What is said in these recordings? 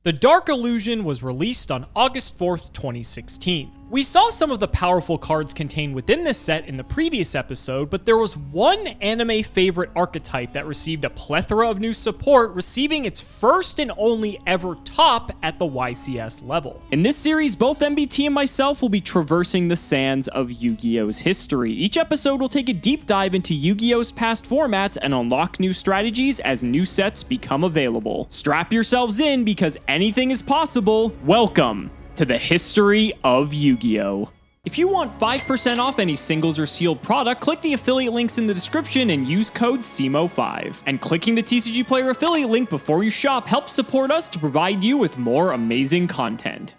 The Dark Illusion was released on August 4th, 2016. We saw some of the powerful cards contained within this set in the previous episode, but there was one anime favorite archetype that received a plethora of new support, receiving its first and only ever top at the YCS level. In this series, both MBT and myself will be traversing the sands of Yu-Gi-Oh's history. Each episode will take a deep dive into Yu-Gi-Oh's past formats and unlock new strategies as new sets become available. Strap yourselves in because anything is possible. Welcome to the history of Yu-Gi-Oh! If you want 5% off any singles or sealed product, click the affiliate links in the description and use code CIMOOOOO5. And clicking the TCG Player affiliate link before you shop helps support us to provide you with more amazing content.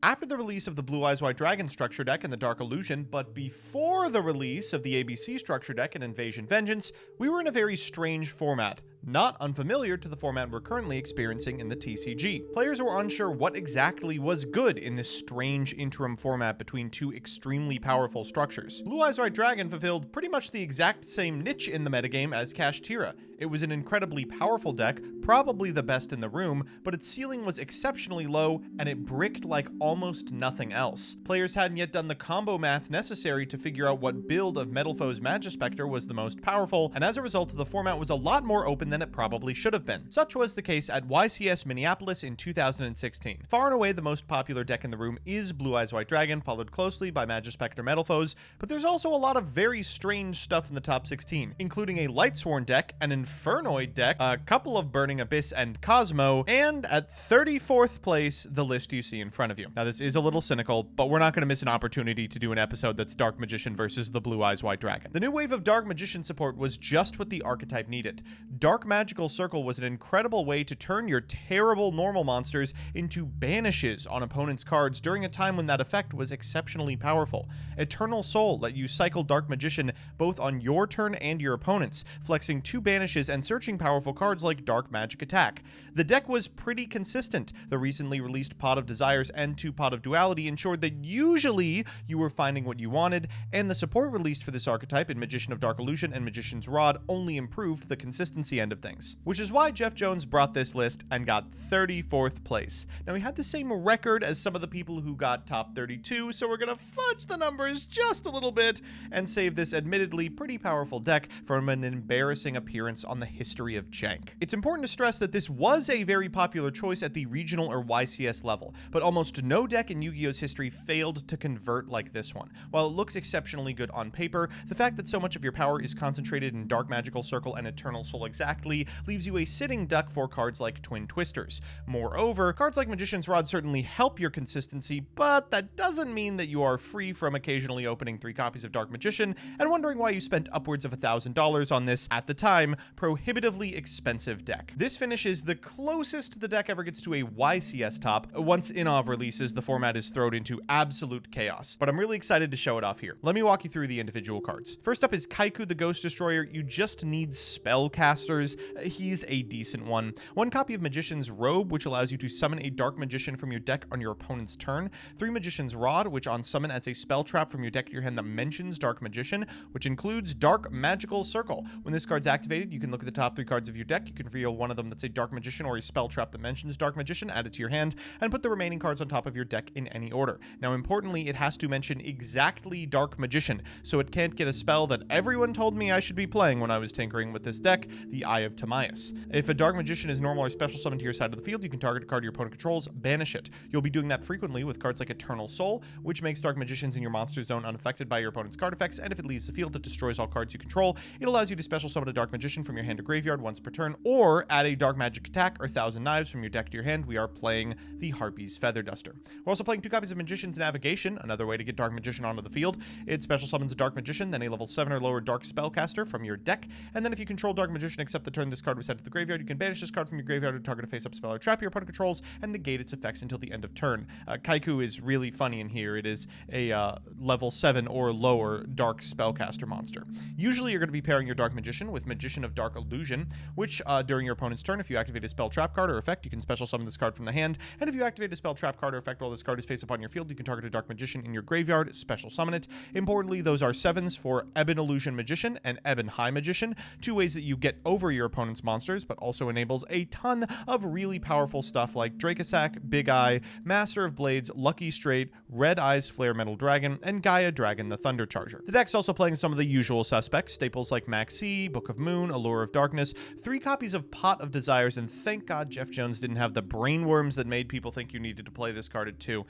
After the release of the Blue Eyes White Dragon structure deck and the Dark Illusion, but before the release of the ABC structure deck and Invasion Vengeance, we were in a very strange format, not unfamiliar to the format we're currently experiencing in the TCG. Players were unsure what exactly was good in this strange interim format between two extremely powerful structures. Blue Eyes White Dragon fulfilled pretty much the exact same niche in the metagame as Kashtira. It was an incredibly powerful deck, probably the best in the room, but its ceiling was exceptionally low and it bricked like almost nothing else. Players hadn't yet done the combo math necessary to figure out what build of Metalfoe's Magispector was the most powerful, and as a result, the format was a lot more open than it probably should have been. Such was the case at YCS Minneapolis in 2016. Far and away the most popular deck in the room is Blue Eyes White Dragon, followed closely by Magispector Metalfoes, but there's also a lot of very strange stuff in the top 16, including a Lightsworn deck, an Infernoid deck, a couple of Burning Abyss and Cosmo, and at 34th place, the list you see in front of you. Now this is a little cynical, but we're not going to miss an opportunity to do an episode that's Dark Magician versus the Blue Eyes White Dragon. The new wave of Dark Magician support was just what the archetype needed. Dark Magical Circle was an incredible way to turn your terrible normal monsters into banishes on opponents' cards during a time when that effect was exceptionally powerful. Eternal Soul let you cycle Dark Magician both on your turn and your opponent's, flexing 2 banishes and searching powerful cards like Dark Magic Attack. The deck was pretty consistent. The recently released Pot of Desires and 2 Pot of Duality ensured that usually you were finding what you wanted, and the support released for this archetype in Magician of Dark Illusion and Magician's Rod only improved the consistency end of things. Which is why Jeff Jones brought this list and got 34th place. Now he had the same record as some of the people who got top 32, so we're gonna fudge the numbers just a little bit and save this admittedly pretty powerful deck from an embarrassing appearance on the history of jank. It's important to stress that this was a very popular choice at the regional or YCS level, but almost no deck in Yu-Gi-Oh's history failed to convert like this one. While it looks exceptionally good on paper, the fact that so much of your power is concentrated in Dark Magical Circle and Eternal Soul exactly leaves you a sitting duck for cards like Twin Twisters. Moreover, cards like Magician's Rod certainly help your consistency, but that doesn't mean that you are free from occasionally opening 3 copies of Dark Magician and wondering why you spent upwards of $1,000 on this, at the time, prohibitively expensive deck. This finishes the closest the deck ever gets to a YCS top. Once Inov releases, the format is thrown into absolute chaos, but I'm really excited to show it off here. Let me walk you through the individual cards. First up is Kaiku the Ghost Destroyer. You just need spellcasters. He's a decent one. 1 copy of Magician's Robe, which allows you to summon a Dark Magician from your deck on your opponent's turn. 3 Magician's Rod, which on summon adds a spell trap from your deck to your hand that mentions Dark Magician, which includes Dark Magical Circle. When this card's activated, you can look at the top 3 cards of your deck. You can reveal one of them that's a Dark Magician or a spell trap that mentions Dark Magician, add it to your hand, and put the remaining cards on top of your deck in any order. Now, importantly, it has to mention exactly Dark Magician, so it can't get a spell that everyone told me I should be playing when I was tinkering with this deck, the Eye of Timaeus. If a Dark Magician is normal or special summoned to your side of the field, you can target a card your opponent controls, banish it. You'll be doing that frequently with cards like Eternal Soul, which makes Dark Magicians in your monster zone unaffected by your opponent's card effects, and if it leaves the field, it destroys all cards you control. It allows you to special summon a Dark Magician from your hand or graveyard once per turn, or add a Dark Magic Attack or Thousand Knives from your deck to your hand. We are playing the Harpy's Feather Duster. We're also playing 2 copies of Magician's Navigation, another way to get Dark Magician onto the field. It special summons a Dark Magician, then a level 7 or lower Dark Spellcaster from your deck, and then if you control Dark Magician except the turn this card was sent to the graveyard, you can banish this card from your graveyard to target a face-up spell or trap your opponent controls and negate its effects until the end of turn. Kaiku is really funny in here. It is a level 7 or lower dark spellcaster monster. Usually you're going to be pairing your Dark Magician with Magician of Dark Illusion, which during your opponent's turn, if you activate a spell, trap card, or effect, you can special summon this card from the hand, and if you activate a spell, trap card, or effect while this card is face up on your field, you can target a Dark Magician in your graveyard, special summon it. Importantly, those are 7s for Ebon Illusion Magician and Ebon High Magician, two ways that you get over your opponent's monsters, but also enables a ton of really powerful stuff like Dracosac, Big Eye, Master of Blades, Lucky Straight, Red Eyes Flare Metal Dragon, and Gaia Dragon the Thunder Charger. The deck's also playing some of the usual suspects, staples like Maxi, Book of Moon, Allure of Darkness, 3 copies of Pot of Desires, and thank God Jeff Jones didn't have the brainworms that made people think you needed to play this card at 2.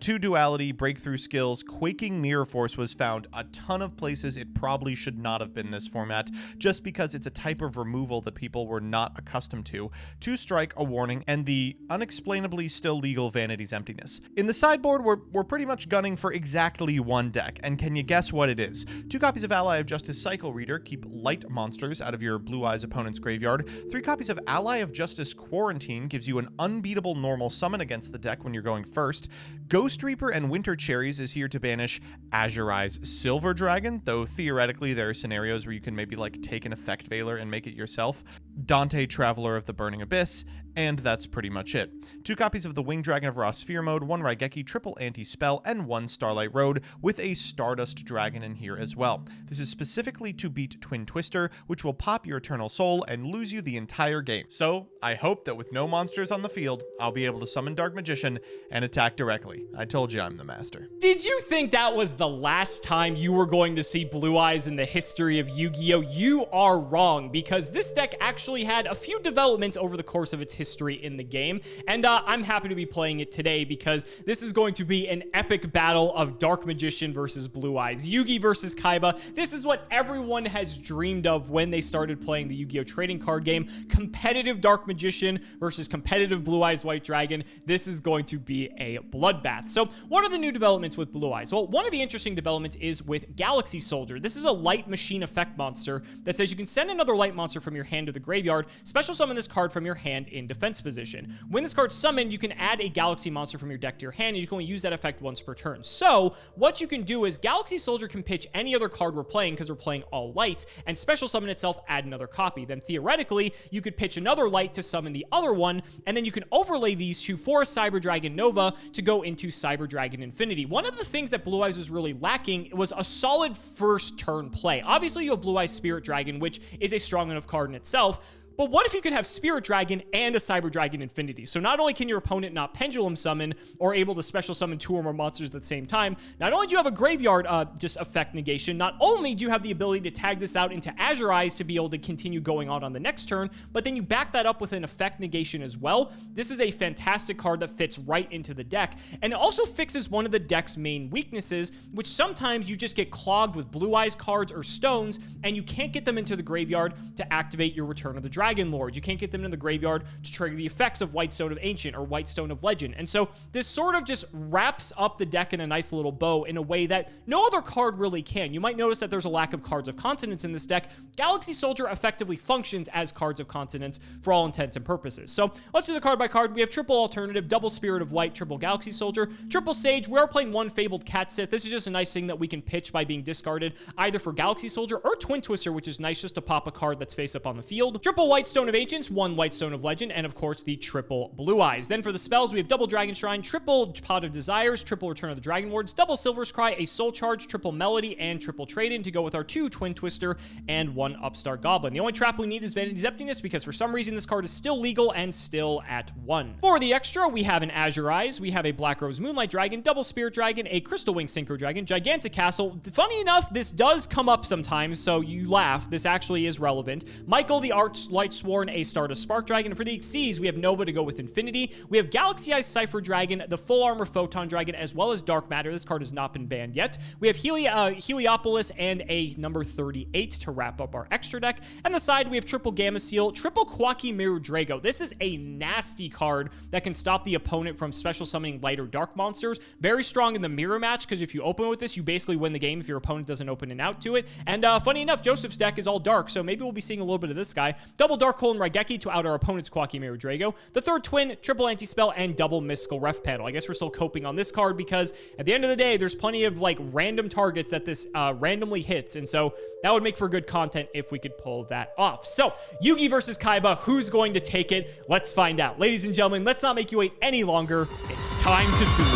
2 Duality, Breakthrough Skills, Quaking Mirror Force was found a ton of places. It probably should not have been this format, just because it's a type of removal that people were not accustomed to. 2 Strike, a Warning, and the unexplainably still legal Vanity's Emptiness. In the sideboard, we're pretty much gunning for exactly one deck, and can you guess what it is? 2 copies of Ally of Justice Cycle Reader, keep light monsters out of your Blue Eyes opponent's graveyard. 3 copies of Ally of Justice Quarantine gives you an unbeatable normal summon against the deck when you're going first. Ghost Reaper and Winter Cherries is here to banish Azure Eyes Silver Dragon, though theoretically there are scenarios where you can maybe like take an effect veiler and make it yourself. Dante Traveler of the Burning Abyss, and that's pretty much it. 2 copies of the Winged Dragon of Raw Sphere Mode, 1 Raigeki triple anti-spell, and 1 Starlight Road with a Stardust Dragon in here as well. This is specifically to beat Twin Twister, which will pop your Eternal Soul and lose you the entire game. So I hope that with no monsters on the field, I'll be able to summon Dark Magician and attack directly. I told you I'm the master. Did you think that was the last time you were going to see Blue Eyes in the history of Yu-Gi-Oh? You are wrong, because this deck actually had a few developments over the course of its history in the game, and I'm happy to be playing it today because this is going to be an epic battle of Dark Magician versus Blue Eyes, Yugi versus Kaiba. This is what everyone has dreamed of when they started playing the Yu-Gi-Oh trading card game. Competitive Dark Magician versus competitive Blue Eyes White Dragon. This is going to be a bloodbath. So what are the new developments with Blue Eyes? Well, one of the interesting developments is with Galaxy Soldier. This is a light machine effect monster that says you can send another light monster from your hand to the graveyard, special summon this card from your hand in defense position. When this card's summoned, you can add a Galaxy monster from your deck to your hand, and you can only use that effect once per turn. So what you can do is Galaxy Soldier can pitch any other card we're playing, because we're playing all light, and special summon itself, add another copy. Then theoretically, you could pitch another light to summon the other one, and then you can overlay these two for a Cyber Dragon Nova to go into Cyber Dragon Infinity. One of the things that Blue Eyes was really lacking was a solid first turn play. Obviously, you have Blue Eyes Spirit Dragon, which is a strong enough card in itself. But what if you could have Spirit Dragon and a Cyber Dragon Infinity? So not only can your opponent not pendulum summon or able to special summon 2 or more monsters at the same time, not only do you have a graveyard just effect negation, not only do you have the ability to tag this out into Azure Eyes to be able to continue going on the next turn, but then you back that up with an effect negation as well. This is a fantastic card that fits right into the deck, and it also fixes one of the deck's main weaknesses, which sometimes you just get clogged with Blue Eyes cards or stones, and you can't get them into the graveyard to activate your Return of the Dragon Lord. You can't get them in the graveyard to trigger the effects of White Stone of Ancient or White Stone of Legend. And so this sort of just wraps up the deck in a nice little bow in a way that no other card really can. You might notice that there's a lack of cards of consonance in this deck. Galaxy Soldier effectively functions as cards of consonance for all intents and purposes. So let's do the card by card. We have triple alternative, double Spirit of White, triple Galaxy Soldier, triple Sage. We are playing 1 Fabled Cat Sith. This is just a nice thing that we can pitch by being discarded either for Galaxy Soldier or Twin Twister, which is nice just to pop a card that's face up on the field. Triple White Stone of Ancients, 1 White Stone of Legend, and of course the triple Blue Eyes. Then for the spells, we have double Dragon Shrine, triple Pot of Desires, triple Return of the Dragon Lords, double Silver's Cry, a Soul Charge, triple Melody, and triple Trade-In to go with our 2 Twin Twister and 1 Upstart Goblin. The only trap we need is Vanity's Emptiness, because for some reason this card is still legal and still at 1. For the extra, we have an Azure Eyes, we have a Black Rose Moonlight Dragon, double Spirit Dragon, a Crystal Wing Synchro Dragon, Gigantic Castle. Funny enough, this does come up sometimes, so you laugh. This actually is relevant. Michael the Light Sworn, a Stardust Spark Dragon. And for the Xyz, we have Nova to go with Infinity. We have Galaxy Eyes Cypher Dragon, the Full Armor Photon Dragon, as well as Dark Matter. This card has not been banned yet. We have Heliopolis and a number 38 to wrap up our extra deck. And the side, we have triple Gamma Seal, triple Quaki Mirror Drago. This is a nasty card that can stop the opponent from special summoning light or dark monsters. Very strong in the mirror match, because if you open with this, you basically win the game if your opponent doesn't open an out to it. And funny enough, Joseph's deck is all dark, so maybe we'll be seeing a little bit of this guy. Double double Dark Hole and Raigeki to out our opponent's Quackimere Drago. The third twin, triple anti-spell, and double Mystical Ref panel. I guess we're still coping on this card because at the end of the day, there's plenty of like random targets that this randomly hits, and so that would make for good content if we could pull that off. So, Yugi versus Kaiba, who's going to take it? Let's find out. Ladies and gentlemen, let's not make you wait any longer. It's time to duel.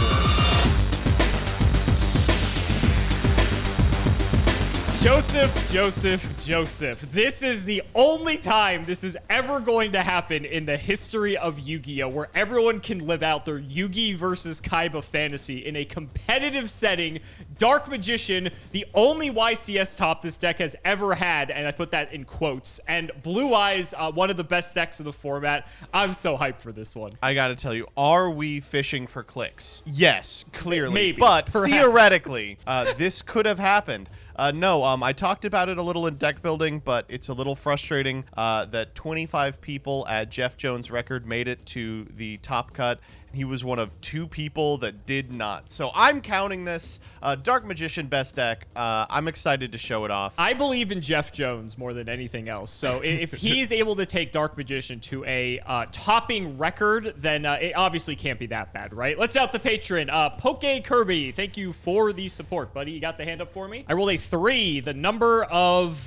Joseph. This is the only time this is ever going to happen in the history of Yu-Gi-Oh! Where everyone can live out their Yugi versus Kaiba fantasy in a competitive setting. Dark Magician, the only YCS top this deck has ever had, and I put that in quotes. And Blue Eyes, one of the best decks in the format. I'm so hyped for this one. I gotta tell you, are we fishing for clicks? Yes, clearly. Maybe, but perhaps. Theoretically, this could have happened. No, I talked about it a little in deck building, but it's a little frustrating that 25 people at Jeff Jones' record made it to the top cut. He was one of 2 people that did not. So I'm counting this Dark Magician best deck. I'm excited to show it off. I believe in Jeff Jones more than anything else. So if he's able to take Dark Magician to a topping record, then it obviously can't be that bad, right? Let's out the patron. Poke Kirby, thank you for the support, buddy. You got the hand up for me? I rolled a 3, the number of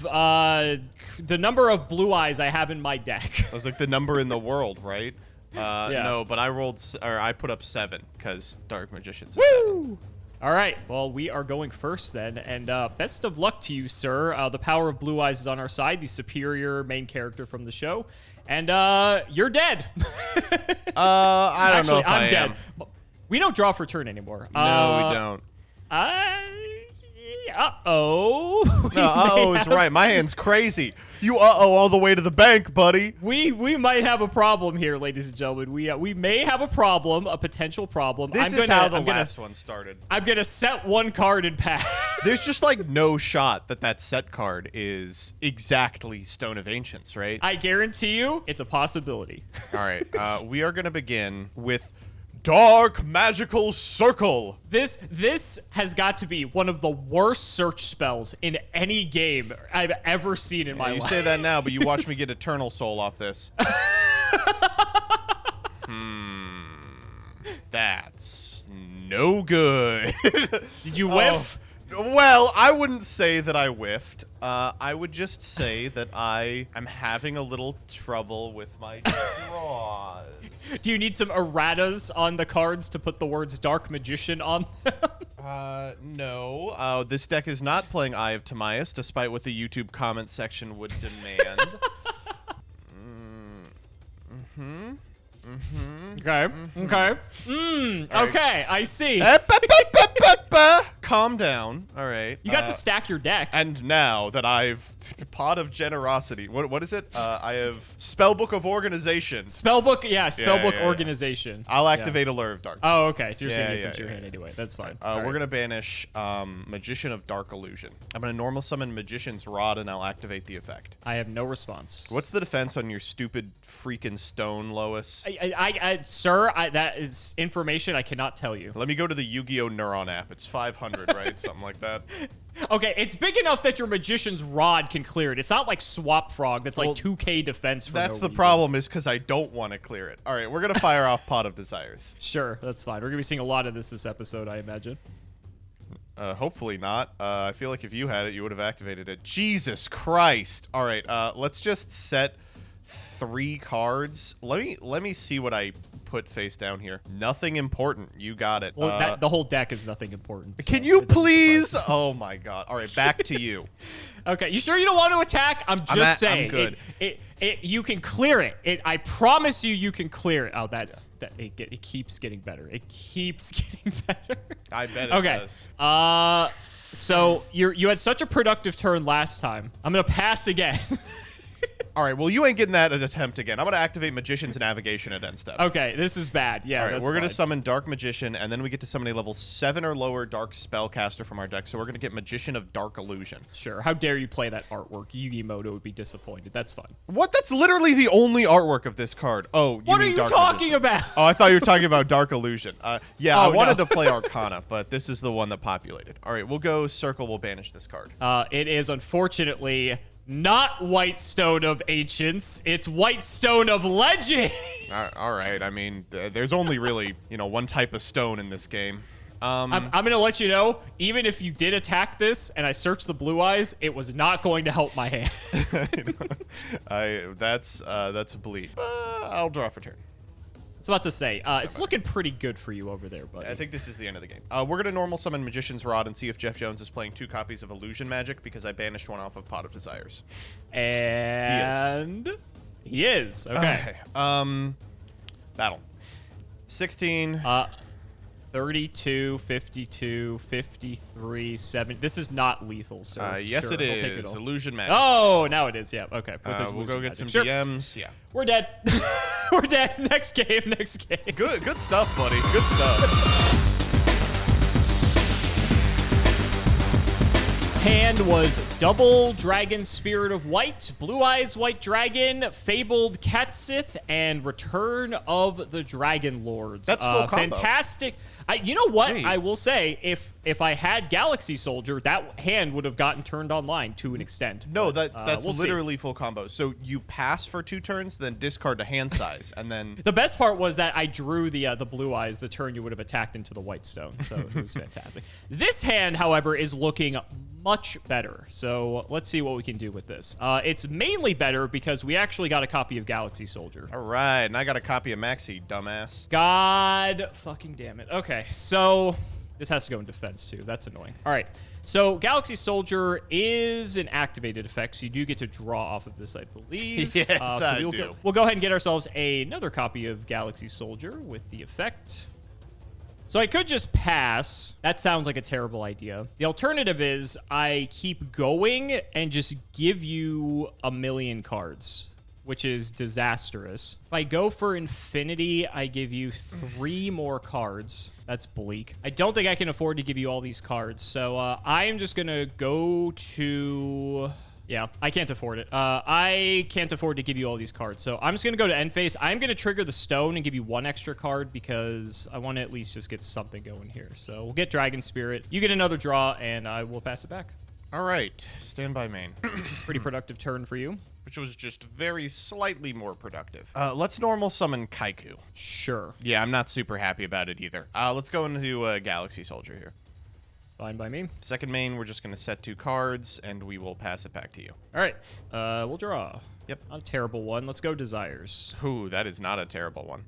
Blue Eyes I have in my deck. That was like the number in the world, right? Yeah. No, but I put up 7 because Dark Magician's a 7. All right, well, we are going first then, and best of luck to you, sir. The power of Blue Eyes is on our side, the superior main character from the show, and you're dead. I don't know if I'm I dead. am. We don't draw for turn anymore. No, we don't. Uh-oh. No, uh-oh is right. My hand's crazy. You uh-oh all the way to the bank, buddy. We might have a problem here, ladies and gentlemen. We may have a problem, a potential problem. This is how the last one started. I'm going to set 1 card and pass. There's just like no shot that set card is exactly Stone of Ancients, right? I guarantee you it's a possibility. All right. We are going to begin with Dark Magical Circle. This has got to be one of the worst search spells in any game I've ever seen in my life. You say that now, but you watch me get Eternal Soul off this. That's no good. Did you whiff? Well, I wouldn't say that I whiffed. I would just say that I am having a little trouble with my draws. Do you need some erratas on the cards to put the words Dark Magician on them? No. This deck is not playing Eye of Timaeus, despite what the YouTube comment section would demand. Okay. Okay, I see. Calm down. All right. You got to stack your deck. And now that I've Pot of Generosity. What is it? I have Spellbook of Organization. Spellbook, Spellbook Organization. I'll activate Allure of Darkness. Oh, okay. So you're saying you put your hand anyway. That's fine. We're gonna banish Magician of Dark Illusion. I'm gonna normal summon Magician's Rod and I'll activate the effect. I have no response. What's the defense on your stupid freaking stone, Lois? Sir, that is information I cannot tell you. Let me go to the Yu-Gi-Oh! Neuron app. It's 500, right? Something like that. Okay, it's big enough that your Magician's Rod can clear it. It's not like Swap Frog that's like 2k defense for That's no the reason. problem is because I don't want to clear it. All right, we're going to fire off Pot of Desires. Sure, that's fine. We're going to be seeing a lot of this episode, I imagine. Hopefully not. I feel like if you had it, you would have activated it. Jesus Christ. All right, let's just set 3 cards. Let me see what I put face down here. Nothing important. You got it. Well, the whole deck is nothing important. So can you please? Oh my God. All right, back to you. Okay, you sure you don't want to attack? I'm just saying. I'm good. You can clear it. I promise you can clear it. Oh, it keeps getting better. It keeps getting better. I bet it does. So you had such a productive turn last time. I'm gonna pass again. All right, well, you ain't getting that an attempt again. I'm going to activate Magician's Navigation at end step. Okay, this is bad. Yeah, all right, we're going to summon Dark Magician, and then we get to summon a level 7 or lower Dark Spellcaster from our deck, so we're going to get Magician of Dark Illusion. Sure. How dare you play that artwork? Yugi Moto would be disappointed. That's fine. What? That's literally the only artwork of this card. Oh, what are you talking about? Oh, I thought you were talking about Dark Illusion. Yeah, I wanted to play Arcana, but this is the one that populated. All right, we'll go Circle. We'll banish this card. It is, unfortunately, Not White Stone of Ancients. It's White Stone of Legend. All right. I mean, there's only really, one type of stone in this game. I'm going to let you know, even if you did attack this and I searched the blue eyes, it was not going to help my hand. That's a bleed. I'll draw for turn. I was about to say, it's looking pretty good for you over there, buddy. I think this is the end of the game. We're going to normal summon Magician's Rod and see if Jeff Jones is playing 2 copies of Illusion Magic because I banished one off of Pot of Desires. And he is. Okay. Battle. 16. 32, 52, 53, 7. This is not lethal, so yes, sure, it I'll take is. it all. Illusion Magic. Oh, now it is. Yeah. Okay. We'll go get magic. some DMs. Yeah. We're dead. We're dead. Next game. Next game. Good stuff, buddy. Good stuff. Hand was double Dragon Spirit of White, Blue Eyes White Dragon, Fabled Katsith, and Return of the Dragon Lords. That's full combo. Fantastic. You know what? Hey. I will say, if I had Galaxy Soldier, that hand would have gotten turned online to an extent. No, that's we'll literally full combo. So you pass for 2 turns, then discard the hand size, and then... The best part was that I drew the Blue Eyes the turn you would have attacked into the White Stone, so it was fantastic. This hand, however, is looking much better. So let's see what we can do with this. It's mainly better because we actually got a copy of Galaxy Soldier. All right, and I got a copy of Maxi, dumbass. God fucking damn it. Okay, so this has to go in defense too. That's annoying. All right, so Galaxy Soldier is an activated effect, so you do get to draw off of this, I believe. Yes, so I we'll do. We'll go ahead and get ourselves another copy of Galaxy Soldier with the effect. So I could just pass. That sounds like a terrible idea. The alternative is I keep going and just give you a million cards, which is disastrous. If I go for infinity, I give you 3 more cards. That's bleak. I don't think I can afford to give you all these cards. So I am just going to go to... Yeah, I can't afford it. I can't afford to give you all these cards. So I'm just going to go to end phase. I'm going to trigger the stone and give you 1 extra card because I want to at least just get something going here. So we'll get Dragon Spirit. You get another draw, and I will pass it back. All right, stand by main. Pretty productive turn for you. Which was just very slightly more productive. Let's normal summon Kaiku. Sure. Yeah, I'm not super happy about it either. Let's go into Galaxy Soldier here. Fine by me. Second main, we're just going to set 2 cards, and we will pass it back to you. All right. We'll draw. Yep. Not a terrible one. Let's go Desires. Ooh, that is not a terrible one.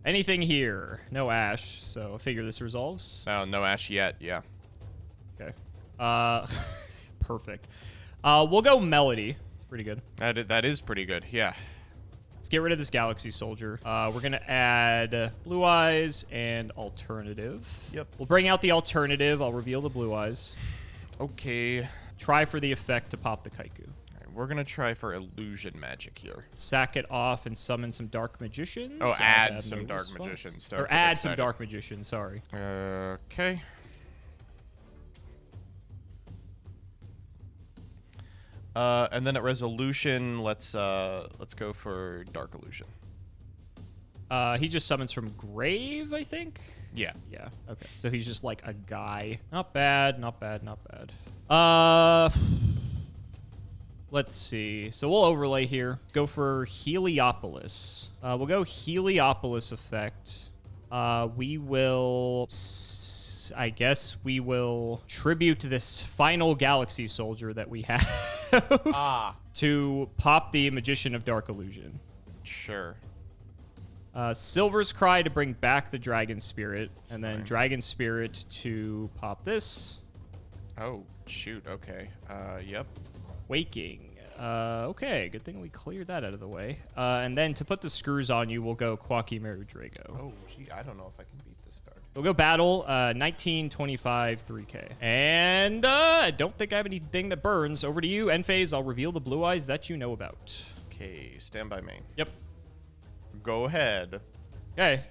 Anything here? No Ash, so I figure this resolves. Oh, no Ash yet, yeah. Okay. Perfect. We'll go Melody. It's pretty good. That is pretty good, yeah. Let's get rid of this Galaxy Soldier. We're going to add Blue Eyes and Alternative. Yep. We'll bring out the Alternative. I'll reveal the Blue Eyes. Okay. Try for the effect to pop the Kaiku. All right, we're going to try for Illusion Magic here. Sack it off and summon some Dark Magicians. Oh, I add have some no Dark response. Magicians. Or add some Dark Magicians, sorry. Okay. And then at Resolution, let's go for Dark Illusion. He just summons from Grave, I think? Yeah. Yeah, okay. So he's just like a guy. Not bad, not bad, not bad. Let's see. So we'll overlay here. Go for Heliopolis. We'll go Heliopolis effect. We will... I guess we will tribute this final Galaxy Soldier that we have to pop the Magician of Dark Illusion. Sure. Silver's Cry to bring back the Dragon Spirit, and then Dragon Spirit to pop this. Oh, shoot. Okay. Yep. Waking. Okay, good thing we cleared that out of the way. And then to put the screws on you, we'll go Quaki Meru Drago. Oh, gee, I don't know if I can beat this card. We'll go battle, 19, 25, 3K. And I don't think I have anything that burns. Over to you, end phase. I'll reveal the Blue Eyes that you know about. Okay, stand by main. Yep. Go ahead. Okay,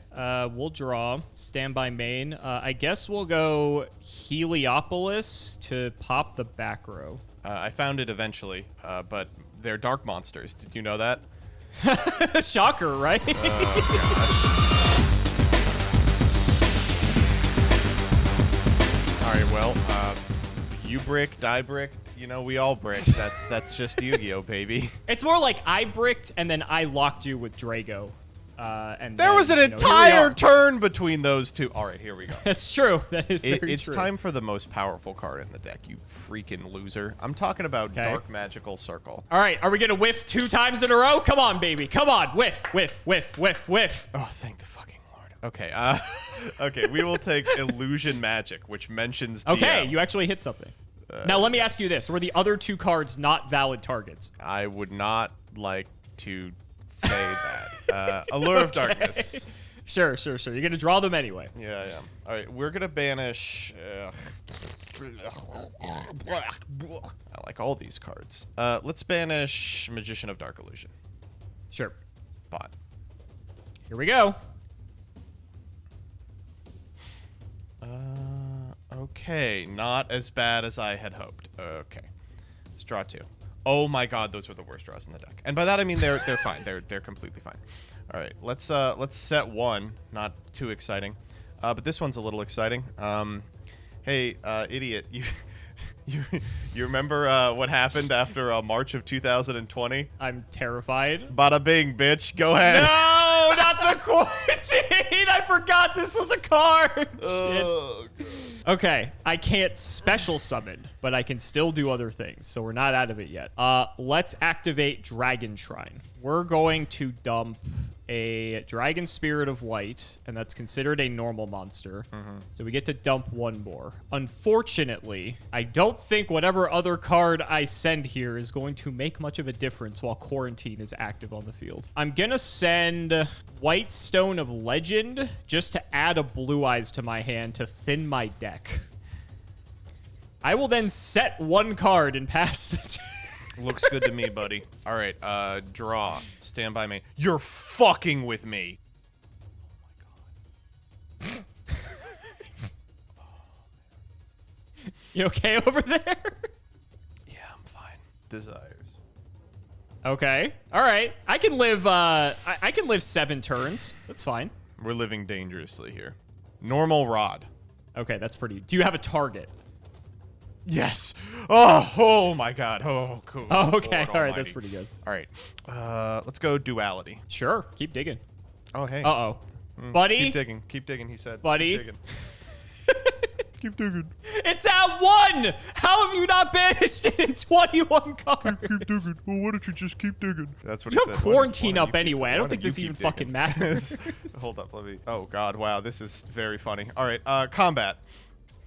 we'll draw. Standby main. I guess we'll go Heliopolis to pop the back row. I found it eventually, but they're dark monsters. Did you know that? Shocker, right? All right, well, you brick, die brick. You know, we all bricked. That's just Yu-Gi-Oh, baby. It's more like I bricked and then I locked you with Drago. And there was an entire turn between those two. All right, here we go. That's true. That is very It's true. time for the most powerful card in the deck, you freaking loser. I'm talking about Dark Magical Circle. All right, are we going to whiff 2 times in a row? Come on, baby. Come on. Whiff, whiff, whiff, whiff, whiff. Oh, thank the fucking Lord. Okay, okay, we will take Illusion Magic, which mentions DM. Okay, you actually hit something. Now, let me ask you this. Were the other 2 cards not valid targets? I would not like to say that. Allure of Darkness. Sure. You're going to draw them anyway. Yeah, I am. All right, we're going to banish... I like all these cards. Let's banish Magician of Dark Illusion. Sure. Bot. Here we go. Okay, not as bad as I had hoped. Okay. Let's draw 2. Oh my god, those are the worst draws in the deck. And by that I mean they're fine. They're completely fine. All right, let's set 1. Not too exciting, but this one's a little exciting. Hey, idiot, you remember what happened after March of 2020? I'm terrified. Bada bing, bitch. Go ahead. No, not the quarantine. I forgot this was a card. Shit. Okay, I can't special summon, but I can still do other things, so we're not out of it yet. Let's activate Dragon Shrine. We're going to dump a Dragon Spirit of Light, and that's considered a normal monster. So we get to dump 1 more. Unfortunately, I don't think whatever other card I send here is going to make much of a difference while Quarantine is active on the field. I'm gonna send White Stone of Legend just to add a Blue Eyes to my hand to thin my deck. I will then set 1 card and pass the Looks good to me, buddy. All right, draw. Stand by me. You're fucking with me. Oh my god. You okay over there? Yeah, I'm fine. Desires. Okay. All right. I can live. I can live 7 turns. That's fine. We're living dangerously here. Normal Rod. Okay, that's pretty. Do you have a target? Yes. Oh my god. Oh, cool. Oh, okay. Lord all right, almighty. that's pretty good. All right. Let's go Duality. Sure. Keep digging. Oh, hey. Uh-oh. Buddy? Keep digging. Keep digging, he said. Buddy? Keep digging. Keep digging. It's at 1! How have you not banished it in 21 cards? Keep digging. Well, why don't you just keep digging? That's what You he have said. quarantine Why up anyway. I don't think this even fucking matters. Hold up, let me... Oh, God. Wow, this is very funny. All right, combat.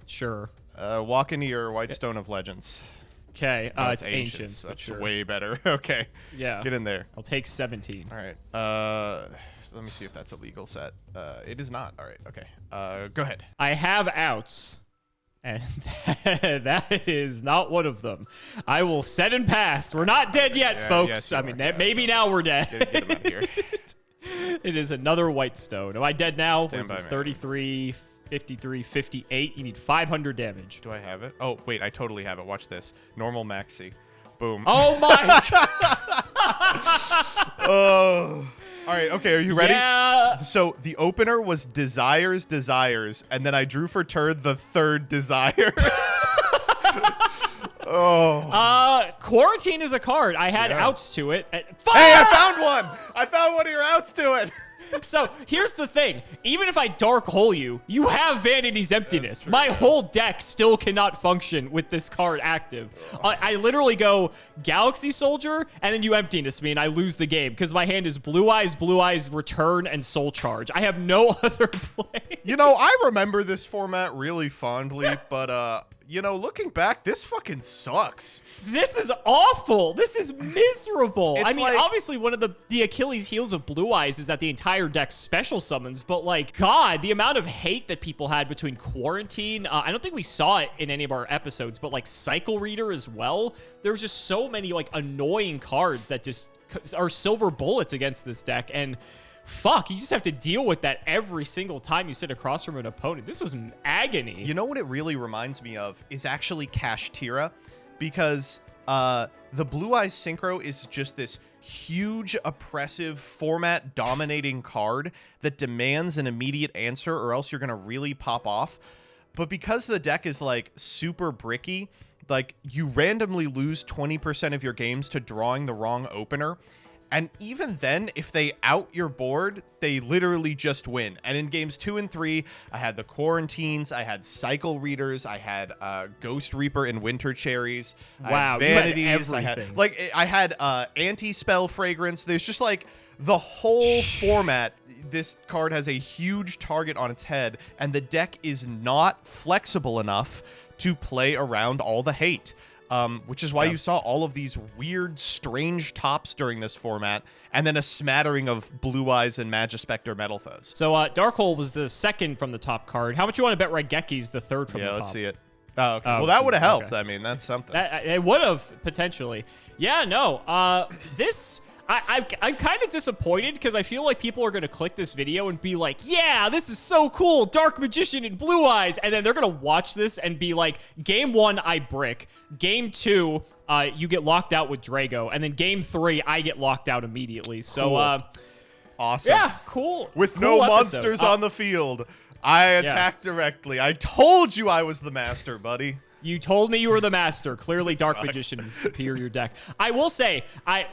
Sure. Walk into your White Stone of Legends. Okay, Oh, it's Ancients. That's sure. way better. Okay. Yeah. Get in there. I'll take 17. All right. Let me see if that's a legal set. It is not. All right. Okay. Go ahead. I have outs, and that is not one of them. I will set and pass. We're not dead yet, Yeah, folks. yes, you I mean, are. Yeah, maybe so now we're dead. Get him out of here. It is another White Stone. Am I dead now? Stand by It's me. 33, 53, 58. You need 500 damage. Do I have it? Oh, wait. I totally have it. Watch this. Normal Maxi. Boom. Oh my god. Oh. All right. Okay. Are you ready? Yeah. So the opener was Desires, and then I drew for turn the 3rd Desire. Oh. Quarantine is a card. I had outs to it. Hey, I found one! I found one of your outs to it! So here's the thing. Even if I dark hole you, you have Vanity's Emptiness. true, My yes. whole deck still cannot function with this card active. I literally go Galaxy Soldier, and then you Emptiness me, and I lose the game because my hand is Blue Eyes, Return, and Soul Charge. I have no other play. You know, I remember this format really fondly, but, you know, looking back, this fucking sucks. This is awful. This is miserable. It's I mean, like- obviously, one of the Achilles heels of Blue Eyes is that the entire deck special summons, but like, God, the amount of hate that people had between Quarantine, I don't think we saw it in any of our episodes, but like Cycle Reader as well. There was just so many like annoying cards that just are silver bullets against this deck, and fuck, you just have to deal with that every single time you sit across from an opponent. This was agony. You know what it really reminds me of is actually Kashtira, because the Blue Eyes Synchro is just this huge, oppressive, format-dominating card that demands an immediate answer or else you're going to really pop off. But because the deck is, like, super bricky, like you randomly lose 20% of your games to drawing the wrong opener. And even then, if they out your board, they literally just win. And in games 2 and 3, I had the Quarantines, I had Cycle Readers, I had Ghost Reaper and Winter Cherries, wow, I had Vanities, you had everything. I had Anti-Spell Fragrance. There's just like the whole format. This card has a huge target on its head, and the deck is not flexible enough to play around all the hate. Which is why you saw all of these weird, strange tops during this format, and then a smattering of Blue Eyes and Magispector Metal Foes. So Darkhole was the second from the top card. How much you want to bet Raigeki's the third from the top? Yeah, let's see it. Oh, okay. Well, that would have helped. Okay. I mean, that's something. It would have, potentially. Yeah, no. This... I'm kind of disappointed because I feel like people are going to click this video and be like, yeah, this is so cool, Dark Magician and Blue Eyes. And then they're going to watch this and be like, game 1, I brick. Game 2, you get locked out with Drago. And then game 3, I get locked out immediately. So, cool. Awesome. Yeah, cool. With cool no episode. monsters on the field, I attack directly. I told you I was the master, buddy. You told me you were the master. Clearly, Dark Magician is superior deck. I will say,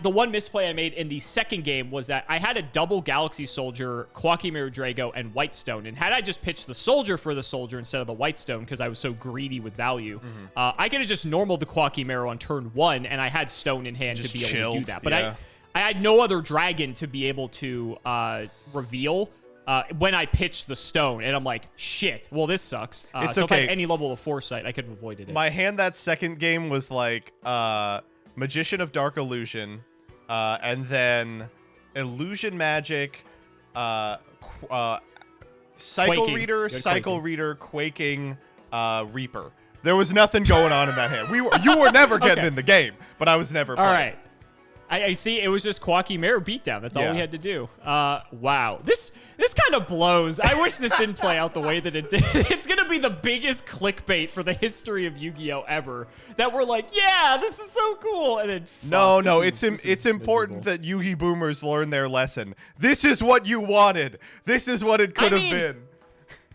the one misplay I made in the second game was that I had a double Galaxy Soldier, Quackimir Drago, and Whitestone. And had I just pitched the Soldier for the Soldier instead of the Whitestone because I was so greedy with value, I could have just normaled the Quackimir on turn 1, and I had Stone in hand to be able to do that. But I had no other dragon to be able to reveal when I pitched the Stone, and I'm like, shit, well, this sucks. It's so okay. if I had any level of foresight, I could have avoided it. My hand that second game was like Magician of Dark Illusion, and then Illusion Magic, Cycle Quaking. Reader, Quaking, Reaper. There was nothing going on in that hand. You were never getting in the game, but I was never playing. All right. I see. It was just Quackimir beatdown. That's all we had to do. Wow. This kind of blows. I wish this didn't play out the way that it did. It's going to be the biggest clickbait for the history of Yu-Gi-Oh! Ever. That we're like, yeah, this is so cool. And then, it's important that Yu-Gi boomers learn their lesson. This is what you wanted. This is what it could have been.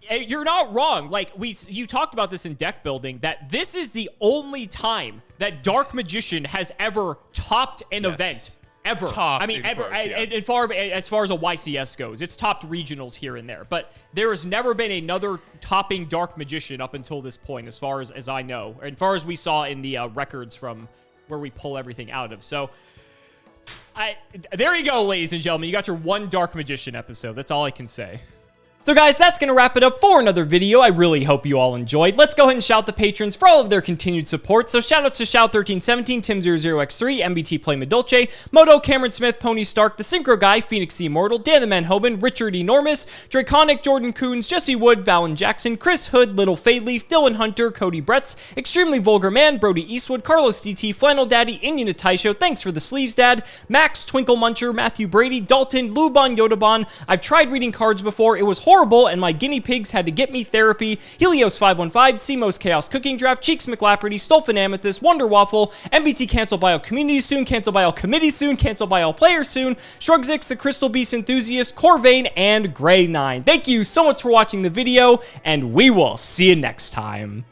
You're not wrong. Like you talked about this in deck building, that this is the only time that Dark Magician has ever topped an event. Ever. Topped, I mean, ever. As far as a YCS goes, it's topped regionals here and there. But there has never been another topping Dark Magician up until this point, as far as I know. As far as we saw in the records from where we pull everything out of. So, there you go, ladies and gentlemen. You got your one Dark Magician episode. That's all I can say. So guys, that's going to wrap it up for another video. I really hope you all enjoyed. Let's go ahead and shout the patrons for all of their continued support. So shoutouts to Shout1317, Tim00x3, MBT Play Medolce, Moto, Cameron Smith, Pony Stark, The Synchro Guy, Phoenix the Immortal, Dan the Man Hoban, Richard Enormous, Draconic, Jordan Coons, Jesse Wood, Valen Jackson, Chris Hood, Little Fadeleaf, Dylan Hunter, Cody Bretz, Extremely Vulgar Man, Brody Eastwood, Carlos DT, Flannel Daddy, Indian Taisho, thanks for the sleeves, Dad, Max, Twinkle Muncher, Matthew Brady, Dalton, Luban Yodaban. I've tried reading cards before. It was horrible, and my guinea pigs had to get me therapy. Helios515, Cmos Chaos Cooking Draft, Cheeks McLaperty, Stolfin Amethyst, Wonder Waffle, MBT cancel by all community soon, cancel by all committee soon, cancel by all players soon, Shrugzix, the Crystal Beast Enthusiast, Corvain, and Grey9. Thank you so much for watching the video, and we will see you next time.